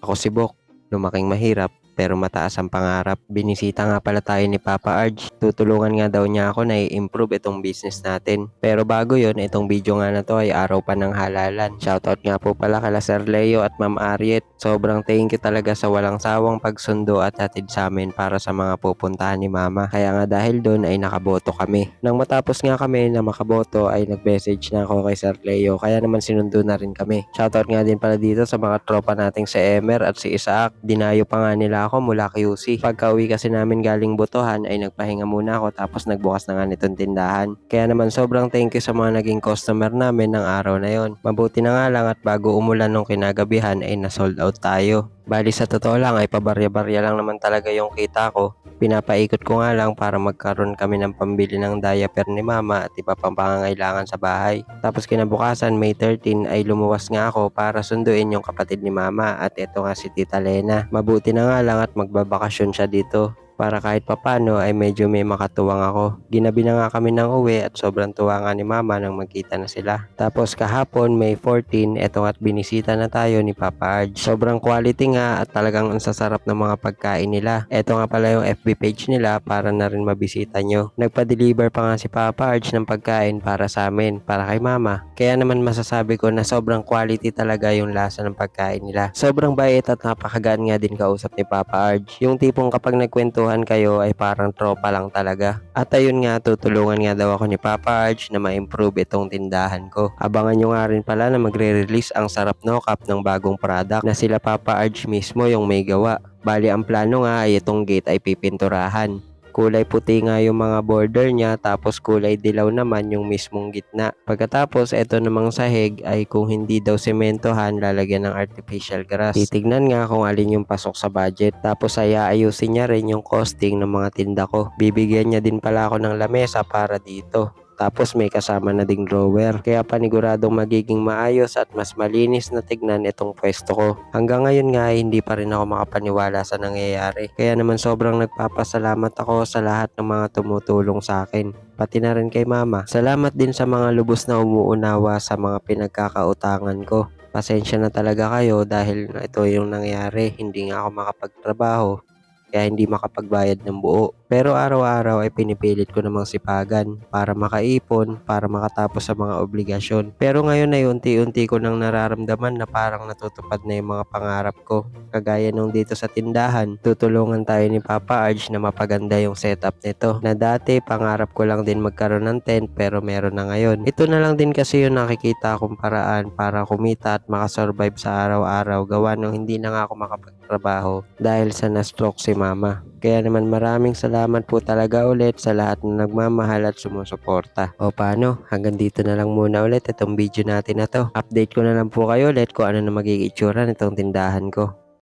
Ako si Bok, lumaking mahirap pero mataas ang pangarap. Binisita nga pala tayo ni Papa Arj. Tutulungan nga daw niya ako na i-improve itong business natin. Pero bago yon, itong video nga na to ay araw pa ng halalan. Shoutout nga po pala kala Sir Leo at Ma'am Ariet. Sobrang thank you talaga sa walang sawang pagsundo at hatid sa amin para sa mga pupuntahan ni Mama. Kaya nga dahil doon ay nakaboto kami. Nang matapos nga kami na makaboto ay nag-message na ako kay Sir Leo. Kaya naman sinundo na rin kami. Shoutout nga din pala dito sa mga tropa nating si Emer at si Isaac. Dinayo pa nga nila ako mula QC. Pagka-uwi kasi namin galing botohan ay nagpahinga muna ako tapos nagbukas na nga nitong tindahan. Kaya naman sobrang thank you sa mga naging customer namin ng araw na yon. Mabuti na nga lang at bago umulan nung kinagabihan ay na-sold out tayo. Bali sa totoo lang ay pabarya-barya lang naman talaga yung kita ko. Pinapaikot ko nga lang para magkaroon kami ng pambili ng diaper ni Mama at iba pang pangangailangan sa bahay. Tapos kinabukasan May 13 ay lumuwas nga ako para sunduin yung kapatid ni Mama at ito nga si Tita Lena. Mabuti na nga lang at magbabakasyon siya dito. Para kahit papano ay medyo may makatuwang ako. Ginabi na nga kami ng uwi at sobrang tuwa nga ni Mama nang magkita na sila. Tapos kahapon May 14, eto at binisita na tayo ni Papa Arj. Sobrang quality nga at talagang ang sasarap ng mga pagkain nila. Eto nga pala yung FB page nila para na rin mabisita nyo. Nagpa-deliver pa nga si Papa Arj ng pagkain para sa amin, para kay Mama. Kaya naman masasabi ko na sobrang quality talaga yung lasa ng pagkain nila. Sobrang bait at napakagaan nga din kausap ni Papa Arj. Yung tipong kapag nagkwento kayo ay parang tropa lang talaga. At ayun nga, tutulungan nga daw ako ni Papa Arj na ma-improve itong tindahan ko. Abangan nyo nga rin pala na magre-release ang Sarap No Cup ng bagong product na sila Papa Arj mismo yung may gawa. Bali ang plano nga ay itong gate ay pipinturahan. Kulay puti nga yung mga border niya tapos kulay dilaw naman yung mismong gitna. Pagkatapos eto namang sahig ay kung hindi daw sementohan lalagyan ng artificial grass. Titignan nga kung alin yung pasok sa budget. Tapos ay aayusin niya rin yung costing ng mga tinda ko. Bibigyan niya din pala ako ng lamesa para dito. Tapos may kasama na ding drawer. Kaya paniguradong magiging maayos at mas malinis na tignan itong pwesto ko. Hanggang ngayon nga hindi pa rin ako makapaniwala sa nangyayari. Kaya naman sobrang nagpapasalamat ako sa lahat ng mga tumutulong sa akin. Pati na rin kay Mama. Salamat din sa mga lubos na umuunawa sa mga pinagkakautangan ko. Pasensya na talaga kayo dahil ito yung nangyari. Hindi nga ako makapagtrabaho. Kaya hindi makapagbayad ng buo. Pero araw-araw ay pinipilit ko namang sipagan para makaipon, para makatapos sa mga obligasyon. Pero ngayon ay unti-unti ko nang nararamdaman na parang natutupad na yung mga pangarap ko. Kagaya nung dito sa tindahan, tutulungan tayo ni Papa Arj na mapaganda yung setup nito. Na dati pangarap ko lang din magkaroon ng tent pero meron na ngayon. Ito na lang din kasi yung nakikita kong paraan para kumita at makasurvive sa araw-araw gawa nung hindi na nga ako makapagtrabaho dahil sa na-stroke si Mama. Kaya naman maraming salamat po talaga ulit sa lahat na nagmamahal at sumusuporta. O paano, hanggang dito na lang muna ulit itong video natin na to. Update ko na lang po kayo ulit kung ano na magiging itsura nitong tindahan ko.